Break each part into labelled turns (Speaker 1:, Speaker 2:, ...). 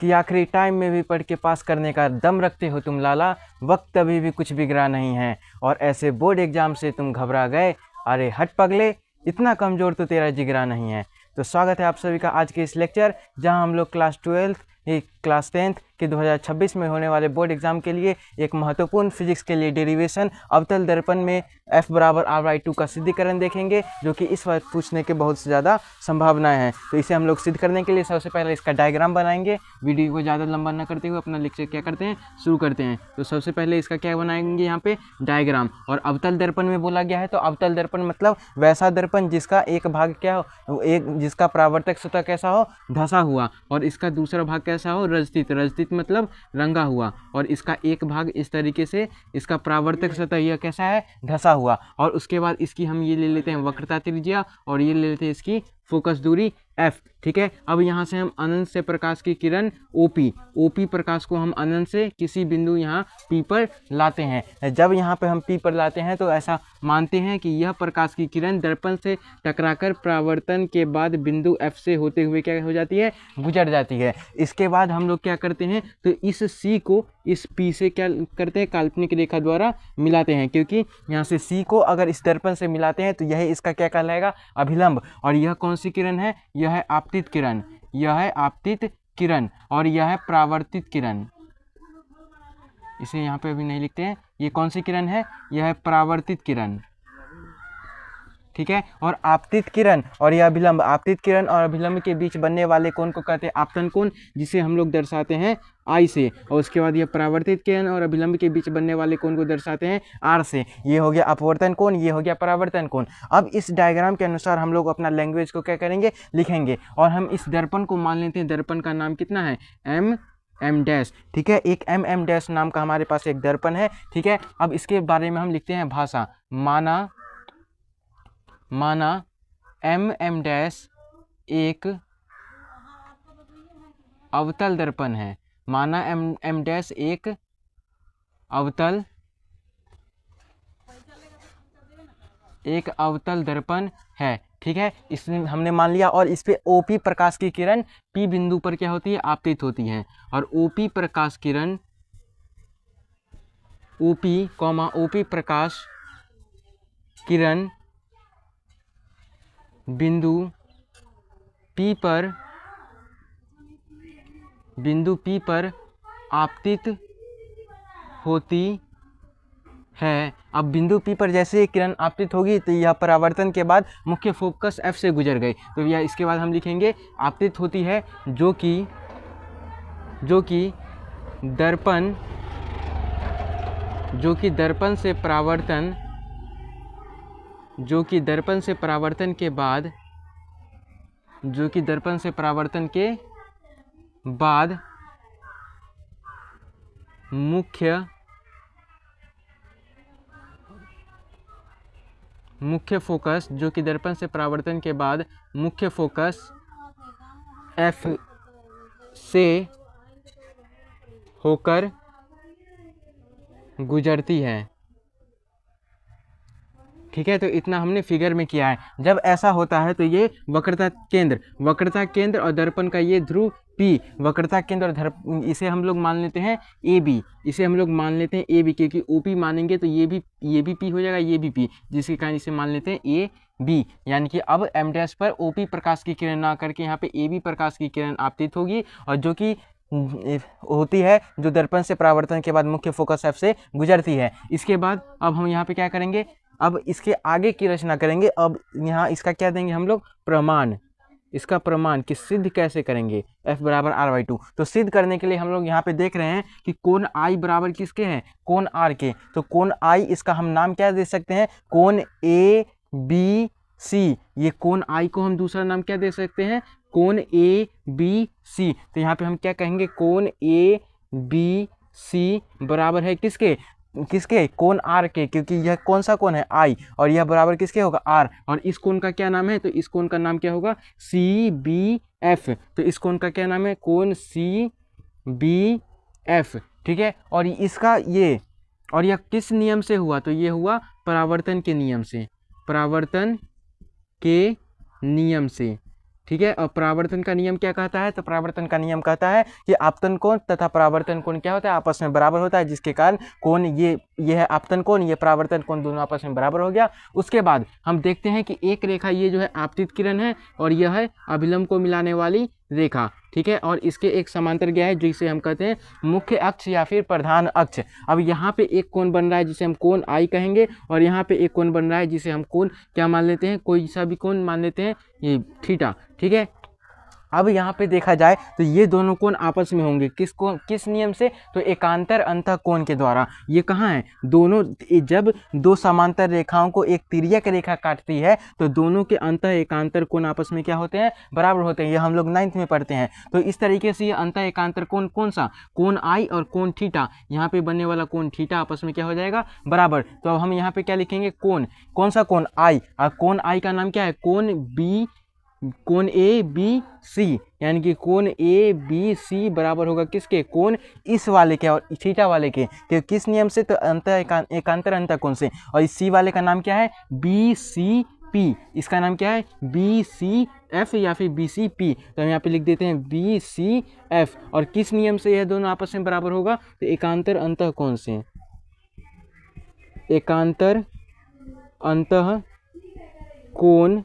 Speaker 1: कि आखिरी टाइम में भी पढ़ के पास करने का दम रखते हो तुम लाला, वक्त अभी भी कुछ बिगड़ा नहीं है और ऐसे बोर्ड एग्जाम से तुम घबरा गए। अरे हट पगले, इतना कमज़ोर तो तेरा जिगरा नहीं है। तो स्वागत है आप सभी का आज के इस लेक्चर, जहां हम लोग क्लास 12 क्लास 10 के 2026 में होने वाले बोर्ड एग्जाम के लिए एक महत्वपूर्ण फिजिक्स के लिए डेरिवेशन अवतल दर्पण में F बराबर r/2 का सिद्धिकरण देखेंगे, जो कि इस वक्त पूछने के बहुत से ज़्यादा संभावनाएं हैं। तो इसे हम लोग सिद्ध करने के लिए सबसे पहले इसका डायग्राम बनाएंगे। वीडियो को ज़्यादा लंबा न करते हुए अपना लेक्चर क्या करते हैं, शुरू करते हैं। तो सबसे पहले इसका क्या बनाएंगे, यहाँ पे डायग्राम। और अवतल दर्पण में बोला गया है, तो अवतल दर्पण मतलब वैसा दर्पण जिसका एक भाग क्या हो, जिसका परावर्तक सतह कैसा हो, धंसा हुआ, और इसका दूसरा भाग कैसा हो, रजतित। रजतित मतलब रंगा हुआ, और इसका एक भाग इस तरीके से, इसका परावर्तक सतह यह कैसा है, धंसा हुआ। और उसके बाद इसकी हम ये ले लेते हैं वक्रता त्रिज्या, और ये ले लेते हैं इसकी फोकस दूरी F। ठीक है, अब यहाँ से हम अनंत से प्रकाश की किरण OP प्रकाश को हम अनंत से किसी बिंदु यहाँ P पर लाते हैं। जब यहाँ पे हम P पर लाते हैं तो ऐसा मानते हैं कि यह प्रकाश की किरण दर्पण से टकराकर परावर्तन के बाद बिंदु F से होते हुए क्या हो जाती है, गुजर जाती है। इसके बाद हम लोग क्या करते हैं, तो इस C को इस P से क्या करते हैं, काल्पनिक रेखा द्वारा मिलाते हैं, क्योंकि यहाँ से C को अगर इस दर्पण से मिलाते हैं तो यह इसका क्या कहलाएगा, अभिलंब। और यह कौन सी किरण है, यह है आपतित किरण, यह है आपतित किरण, और यह है परावर्तित किरण। इसे यहाँ पे अभी नहीं लिखते हैं, ये कौन सी किरण है, यह है परावर्तित किरण। ठीक है, और आपतित किरण और यह अभिलंब, आपतित किरण और अभिलंब के बीच बनने वाले कोण को कहते हैं आपतन कोण, जिसे हम लोग दर्शाते हैं I से। और उसके बाद यह परावर्तित किरण और अभिलंब के बीच बनने वाले कोण को दर्शाते हैं R से। ये हो गया अपवर्तन कोण, ये हो गया परावर्तन कोण। अब इस डायग्राम के अनुसार हम लोग अपना लैंग्वेज को क्या करेंगे, लिखेंगे। और हम इस दर्पण को मान लेते हैं, दर्पण का नाम कितना है, M'। ठीक है, एक M' नाम का हमारे पास एक दर्पण है। ठीक है, अब इसके बारे में हम लिखते हैं भाषा। माना M' एक अवतल दर्पण है। माना M' एक अवतल दर्पण है। ठीक है, इसमें हमने मान लिया। और इस पे OP प्रकाश की किरण P बिंदु पर क्या होती है, आपतित होती है। और OP प्रकाश किरण OP प्रकाश किरण बिंदु P पर आपतित होती है। अब बिंदु P पर जैसे किरण आपतित होगी तो यह परावर्तन के बाद मुख्य फोकस F से गुजर गई, तो यह इसके बाद हम लिखेंगे आपतित होती है, जो कि दर्पण से परावर्तन के बाद मुख्य फोकस, जो कि दर्पण से परावर्तन के बाद मुख्य फोकस F से होकर गुजरती है। ठीक है, तो इतना हमने फिगर में किया है। जब ऐसा होता है तो ये वक्रता केंद्र और दर्पण का ये ध्रुव P, वक्रता केंद्र और इसे हम लोग मान लेते हैं AB, क्योंकि OP मानेंगे तो ये भी P हो जाएगा, ये भी P, जिसके कारण इसे मान लेते हैं AB। यानी कि अब M' पर OP प्रकाश की किरण ना करके यहाँ पे AB प्रकाश की किरण आपतित होगी, और जो कि होती है, जो दर्पण से परावर्तन के बाद मुख्य फोकस F से गुजरती है। इसके बाद अब हम यहाँ पे क्या करेंगे, अब इसके आगे की रचना करेंगे। अब यहाँ इसका क्या देंगे हम लोग, प्रमाण। इसका प्रमाण कि सिद्ध कैसे करेंगे, F बराबर r/2। तो सिद्ध करने के लिए हम लोग यहाँ पे देख रहे हैं कि कोण I बराबर किसके हैं, कोण R के। तो कोण I, इसका हम नाम क्या दे सकते हैं, कोण ABC। ये कोण I को हम दूसरा नाम क्या दे सकते हैं, कोण ABC। तो यहाँ पे हम क्या कहेंगे, कोण ABC बराबर है किसके, कोण R के, क्योंकि यह कौन सा कोण है, I, और यह बराबर किसके होगा, R। और इस कोण का क्या नाम है, तो इस कोण का नाम क्या होगा, CBF। तो इस कोण का क्या नाम है, कोण CBF। ठीक है, और इसका और यह किस नियम से हुआ, तो ये हुआ परावर्तन के नियम से, ठीक है। और परावर्तन का नियम क्या कहता है, तो परावर्तन का नियम कहता है कि आपतन कोण तथा परावर्तन कोण क्या होता है, आपस में बराबर होता है, जिसके कारण कोण ये है आपतन कोण, ये परावर्तन कोण दोनों आपस में बराबर हो गया। उसके बाद हम देखते हैं कि एक रेखा ये जो है आपतित किरण है और यह है अभिलंब को मिलाने वाली रेखा, ठीक है। और इसके एक समांतर गया है जिसे हम कहते हैं मुख्य अक्ष या फिर प्रधान अक्ष। अब यहाँ पे एक कोण बन रहा है जिसे हम कोण आई कहेंगे, और यहाँ पे एक कोण बन रहा है जिसे हम कोण क्या मान लेते हैं, कोई सा भी कोण मान लेते हैं, ये थीटा, ठीक है। अब यहाँ पे देखा जाए तो ये दोनों कोण आपस में होंगे किस नियम से, तो एकांतर अंतः कोण के द्वारा। ये कहाँ है, दोनों जब दो समांतर रेखाओं को एक तिर्यक रेखा काटती है तो दोनों के अंतः एकांतर कोण आपस में क्या होते हैं, बराबर होते हैं। ये हम लोग 9th में पढ़ते हैं। तो इस तरीके से ये अंतः एकांतर कोण कौन सा, कोण आई और कोण थीटा, यहाँ पे बनने वाला कोण थीटा आपस में क्या हो जाएगा, बराबर। तो अब हम यहाँ पे क्या लिखेंगे, कोण, कौन सा कोण, आई, और कोण आई का नाम क्या है, कोण ए बी सी, यानी कि कोण ए बी सी बराबर होगा किसके, कोण इस वाले के और थीटा वाले के, किस नियम से, तो अंतः एकांतर अंतः कोण से। और इस सी वाले का नाम क्या है, बी सी पी, इसका नाम क्या है, बी सी एफ या फिर बी सी पी। तो हम यहाँ पे लिख देते हैं बी सी एफ। और किस नियम से यह दोनों आपस में बराबर होगा, तो एकांतर अंतः कोण से, एकांतर अंतः कोण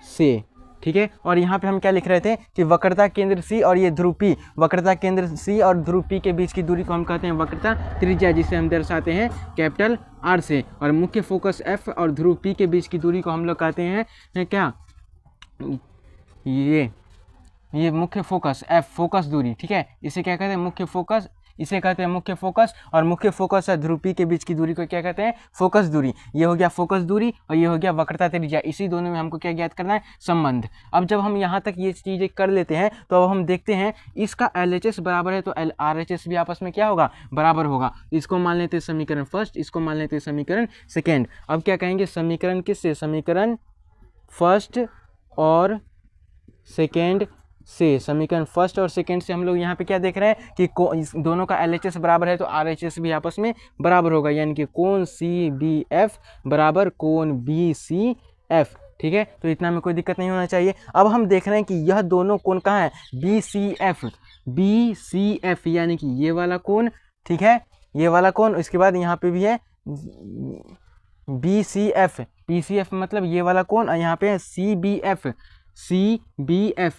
Speaker 1: से, ठीक है। और यहाँ पे हम क्या लिख रहे थे कि वक्रता केंद्र सी और ये ध्रुव P, वक्रता केंद्र सी और ध्रुव P के बीच की दूरी को हम कहते हैं वक्रता त्रिज्या, जिसे हम दर्शाते हैं कैपिटल R से। और मुख्य फोकस F और ध्रुव P के बीच की दूरी को हम लोग कहते हैं क्या, ये मुख्य फोकस F, फोकस दूरी, ठीक है। इसे क्या कहते हैं, मुख्य फोकस, इसे कहते हैं मुख्य फोकस। और मुख्य फोकस और ध्रुव P के बीच की दूरी को क्या कहते हैं, फोकस दूरी। ये हो गया फोकस दूरी और ये हो गया वक्रता त्रिज्या। इसी दोनों में हमको क्या ज्ञात करना है, संबंध। अब जब हम यहाँ तक ये चीज़ें कर लेते हैं तो अब हम देखते हैं इसका LHS बराबर है तो RHS भी आपस में क्या होगा, बराबर होगा। इसको मान लेते हैं समीकरण फर्स्ट, इसको मान लेते हैं समीकरण सेकेंड। अब क्या कहेंगे, समीकरण किससे, समीकरण फर्स्ट और सेकेंड से, समीकरण फर्स्ट और सेकंड से हम लोग यहाँ पे क्या देख रहे हैं कि इस दोनों का LHS बराबर है तो RHS भी आपस में बराबर होगा, यानी कि कोण CBF बराबर कोण BCF, ठीक है। तो इतना में कोई दिक्कत नहीं होना चाहिए। अब हम देख रहे हैं कि यह दोनों कोण कहाँ है, BCF, यानी कि ये वाला कोण, ठीक है, ये वाला कोण, इसके बाद यहाँ पे भी है BCF मतलब ये वाला कोण, और यहाँ पे है CBF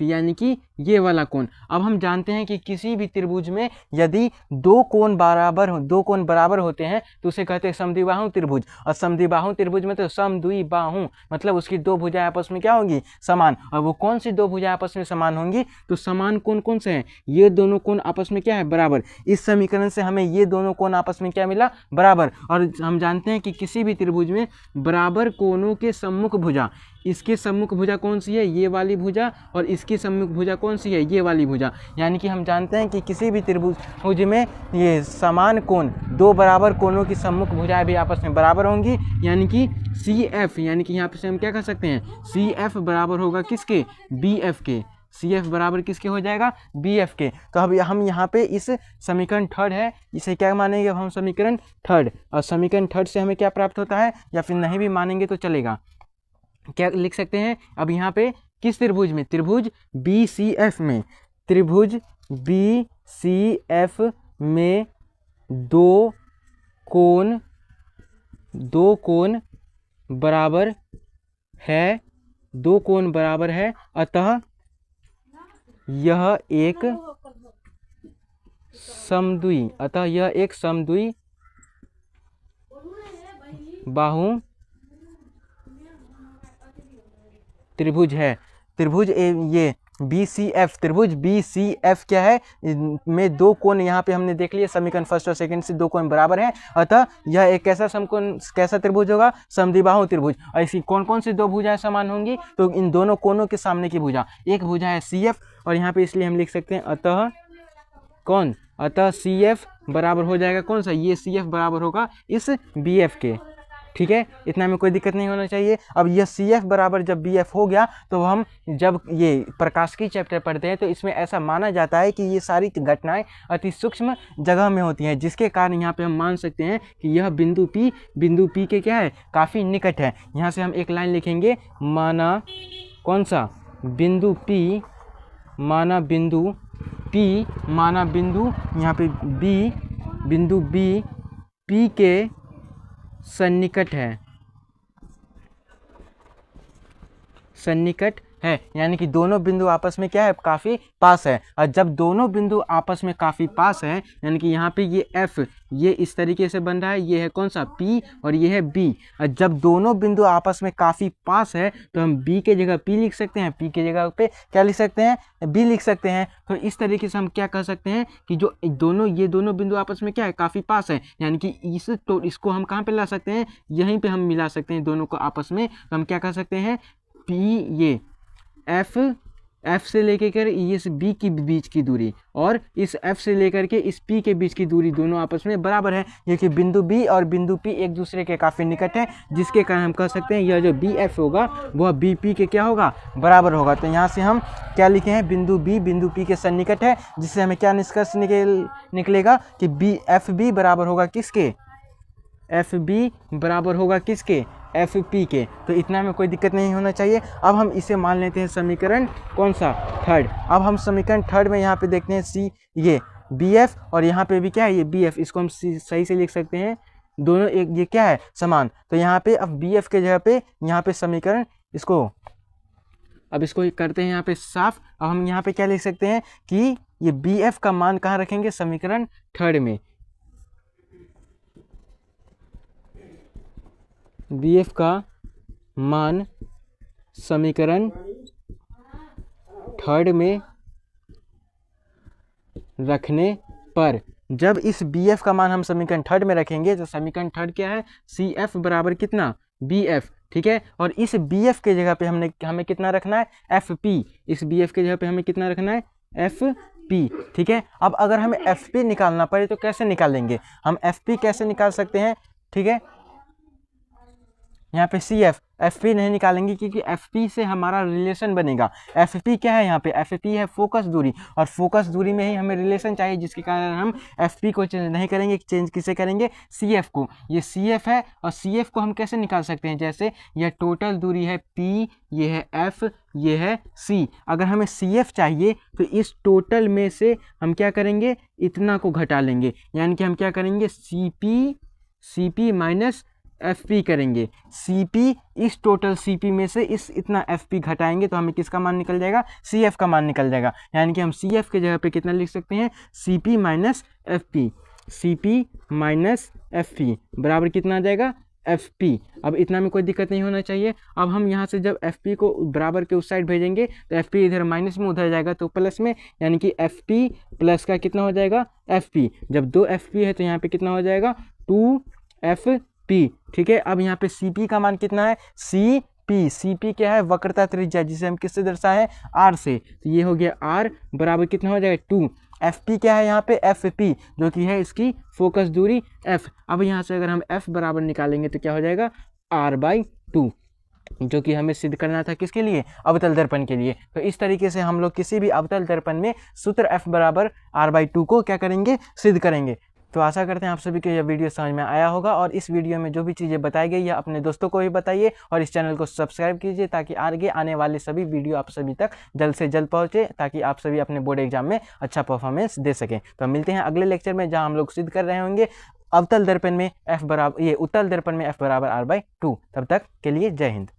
Speaker 1: यानी कि ये वाला कोण। अब हम जानते हैं कि किसी भी त्रिभुज में यदि दो कोण बराबर होते हैं तो उसे कहते हैं समद्विबाहु त्रिभुज। और समद्विबाहु त्रिभुज में तो समद्विबाहु मतलब उसकी दो भुजाएं आपस में क्या होंगी, समान। और वो कौन सी दो भुजाएं आपस में समान होंगी, तो समान कोण कौन से हैं, ये दोनों कोण आपस में क्या है, बराबर। इस समीकरण से हमें ये दोनों कोण आपस में क्या मिला, बराबर। और हम जानते हैं कि किसी भी त्रिभुज में बराबर कोणों के सम्मुख भुजा, इसकी सम्मुख भुजा कौन सी है, ये वाली भुजा, और इसकी सम्मुख भुजा कौन सी है, ये वाली भुजा। यानी कि हम जानते हैं कि किसी भी त्रिभुज में ये समान कोण, दो बराबर कोणों की सम्मुख भुजाएं भी आपस में बराबर होंगी, यानी कि CF, यानी कि यहाँ पे से हम क्या कर सकते हैं, CF बराबर होगा किसके, BF के। CF बराबर किसके हो जाएगा, BF के। तो अब हम यहाँ पे इस समीकरण थर्ड है, इसे क्या मानेंगे अब हम, समीकरण थर्ड। और समीकरण थर्ड से हमें क्या प्राप्त होता है, या फिर नहीं भी मानेंगे तो चलेगा, क्या लिख सकते हैं। अब यहाँ पे किस त्रिभुज में, त्रिभुज BCF में, त्रिभुज BCF में दो कोण बराबर है, अतः यह एक समद्वि बाहु त्रिभुज है। त्रिभुज ये त्रिभुज BCF क्या है, में दो कोण, यहाँ पे हमने देख लिया समीकरण फर्स्ट और सेकंड से दो कोण बराबर है, अतः यह एक कैसा त्रिभुज होगा, समद्विबाहु त्रिभुज। और इसकी कौन कौन सी दो भुजाएं समान होंगी, तो इन दोनों कोणों के सामने की भुजा, एक भुजा है CF, और यहाँ पे इसलिए हम लिख सकते हैं अतः CF बराबर हो जाएगा कौन सा, ये CF बराबर होगा इस BF के, ठीक है। इतना में कोई दिक्कत नहीं होना चाहिए। अब यह CF बराबर जब BF हो गया तो हम जब ये प्रकाशिकी चैप्टर पढ़ते हैं तो इसमें ऐसा माना जाता है कि ये सारी घटनाएं अति सूक्ष्म जगह में होती हैं, जिसके कारण यहाँ पे हम मान सकते हैं कि यह बिंदु P के क्या है, काफ़ी निकट है। यहाँ से हम एक लाइन लिखेंगे, माना कौन सा, बिंदु P माना बिंदु P माना बिंदु यहाँ पे B, बिंदु B P के सन्निकट है, सन्निकट है, यानी कि दोनों बिंदु आपस में क्या है, काफ़ी पास है। और जब दोनों बिंदु आपस में काफ़ी पास है, यानी कि यहाँ पे ये F ये इस तरीके से बन रहा है, ये है कौन सा P और ये है B। और जब दोनों बिंदु आपस में काफ़ी पास है तो हम B के जगह P लिख सकते हैं, P के जगह पे क्या लिख सकते हैं, B लिख सकते हैं। तो इस तरीके से हम क्या कह सकते हैं कि जो ये दोनों बिंदु आपस में क्या है, काफ़ी पास है, यानी कि इसको हम कहाँ पर ला सकते हैं, यहीं पर हम मिला सकते हैं दोनों को आपस में। तो हम क्या कह सकते हैं, P ये F से लेकर कर इस B की बीच की दूरी और इस F से लेकर के इस P के बीच की दूरी दोनों आपस में बराबर है, ये कि बिंदु B और बिंदु P एक दूसरे के काफ़ी निकट है, जिसके कारण हम कह सकते हैं यह जो BF होगा वह BP के क्या होगा, बराबर होगा। तो यहाँ से हम क्या लिखे हैं, बिंदु B बिंदु P के सन्निकट है, जिससे हमें क्या निष्कर्ष निकलेगा कि FB बराबर होगा किसके, FB बराबर होगा किसके, FP के। तो इतना में कोई दिक्कत नहीं होना चाहिए। अब हम इसे मान लेते हैं समीकरण कौन सा, थर्ड। अब हम समीकरण थर्ड में यहाँ पे देखते हैं C ये BF और यहाँ पे भी क्या है, ये BF, इसको हम सही से लिख सकते हैं, दोनों एक ये क्या है, समान। तो यहाँ पे अब BF के जगह पे यहाँ पे समीकरण इसको करते हैं यहाँ पे साफ। अब हम यहाँ पे क्या लिख सकते हैं कि ये BF का मान कहाँ रखेंगे, समीकरण थर्ड में। BF का मान समीकरण थर्ड में रखने पर, जब इस BF का मान हम समीकरण थर्ड में रखेंगे तो समीकरण थर्ड क्या है, CF बराबर कितना, BF, ठीक है। और इस BF के जगह पे हमें कितना रखना है, FP, इस BF के जगह पे हमें कितना रखना है, FP, ठीक है। अब अगर हमें FP निकालना पड़े तो कैसे निकालेंगे, हम FP कैसे निकाल सकते हैं, ठीक है। यहाँ पे CF, FP नहीं निकालेंगे क्योंकि FP से हमारा रिलेशन बनेगा। FP क्या है, यहाँ पे FP है फोकस दूरी, और फोकस दूरी में ही हमें रिलेशन चाहिए, जिसके कारण हम FP को चेंज नहीं करेंगे, चेंज किसे करेंगे, CF को। ये CF है और CF को हम कैसे निकाल सकते हैं, जैसे यह टोटल दूरी है P, ये है F, ये है C। अगर हमें CF चाहिए तो इस टोटल में से हम क्या करेंगे, इतना को घटा लेंगे, यानी कि हम क्या करेंगे, CP माइनस FP करेंगे। CP इस टोटल CP में से इतना FP घटाएंगे तो हमें किसका मान निकल जाएगा, CF का मान निकल जाएगा। यानी कि हम CF के जगह पे कितना लिख सकते हैं, CP minus FP, CP minus FP बराबर कितना आ जाएगा, FP। अब इतना में कोई दिक्कत नहीं होना चाहिए। अब हम यहाँ से जब FP को बराबर के उस साइड भेजेंगे तो FP इधर माइनस में, उधर जाएगा तो प्लस में, यानी कि FP प्लस का कितना हो जाएगा, FP। जब 2 FP है तो यहाँ पे कितना हो जाएगा, 2FP, ठीक है। अब यहाँ पे CP का मान कितना है, CP क्या है, वक्रता त्रिज्या, जिसे हम किससे दर्शाए, R से। तो ये हो गया R बराबर कितना हो जाएगा, 2। FP क्या है यहाँ पे, FP, जो कि है इसकी फोकस दूरी F। अब यहाँ से अगर हम F बराबर निकालेंगे तो क्या हो जाएगा, R/2, जो कि हमें सिद्ध करना था किसके लिए, अवतल दर्पण के लिए। तो इस तरीके से हम लोग किसी भी अवतल दर्पण में सूत्र F बराबर R/2 को क्या करेंगे, सिद्ध करेंगे। तो आशा करते हैं आप सभी को यह वीडियो समझ में आया होगा, और इस वीडियो में जो भी चीज़ें बताई गई है अपने दोस्तों को भी बताइए, और इस चैनल को सब्सक्राइब कीजिए ताकि आगे आने वाले सभी वीडियो आप सभी तक जल्द से जल्द पहुँचे, ताकि आप सभी अपने बोर्ड एग्जाम में अच्छा परफॉर्मेंस दे सकें। तो मिलते हैं अगले लेक्चर में, जहाँ हम लोग सिद्ध कर रहे होंगे अवतल दर्पण में उत्तल दर्पण में F बराबर R/2। तब तक के लिए जय हिंद।